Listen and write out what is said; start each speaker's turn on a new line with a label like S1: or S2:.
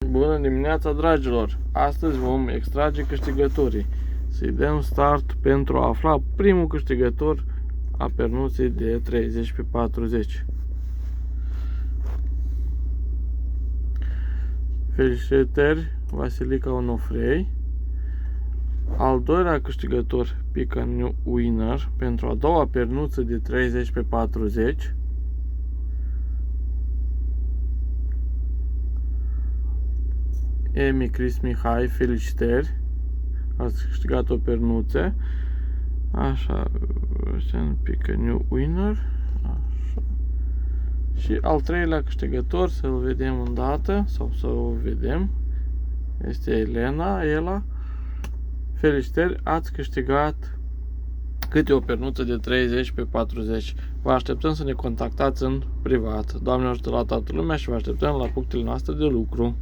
S1: Bună dimineața, dragilor! Astăzi vom extrage câștigătorii. Să-i dăm start pentru a afla primul câștigător a pernuței de 30 pe 40. Felicitări, Vasilica Onofrei. Al doilea câștigător, Pica New Winner, pentru a doua pernuță de 30 pe 40. Emi Cris Mihai, felicitări, ați câștigat o pernuță. Așa, Pica New Winner. Așa. Și al treilea câștigător, să-l vedem îndată, sau să o vedem, este Ela. Felicitări, ați câștigat câte o pernuță de 30 pe 40. Vă așteptăm să ne contactați în privat. Doamne ajută la toată lumea și vă așteptăm la punctele noastre de lucru.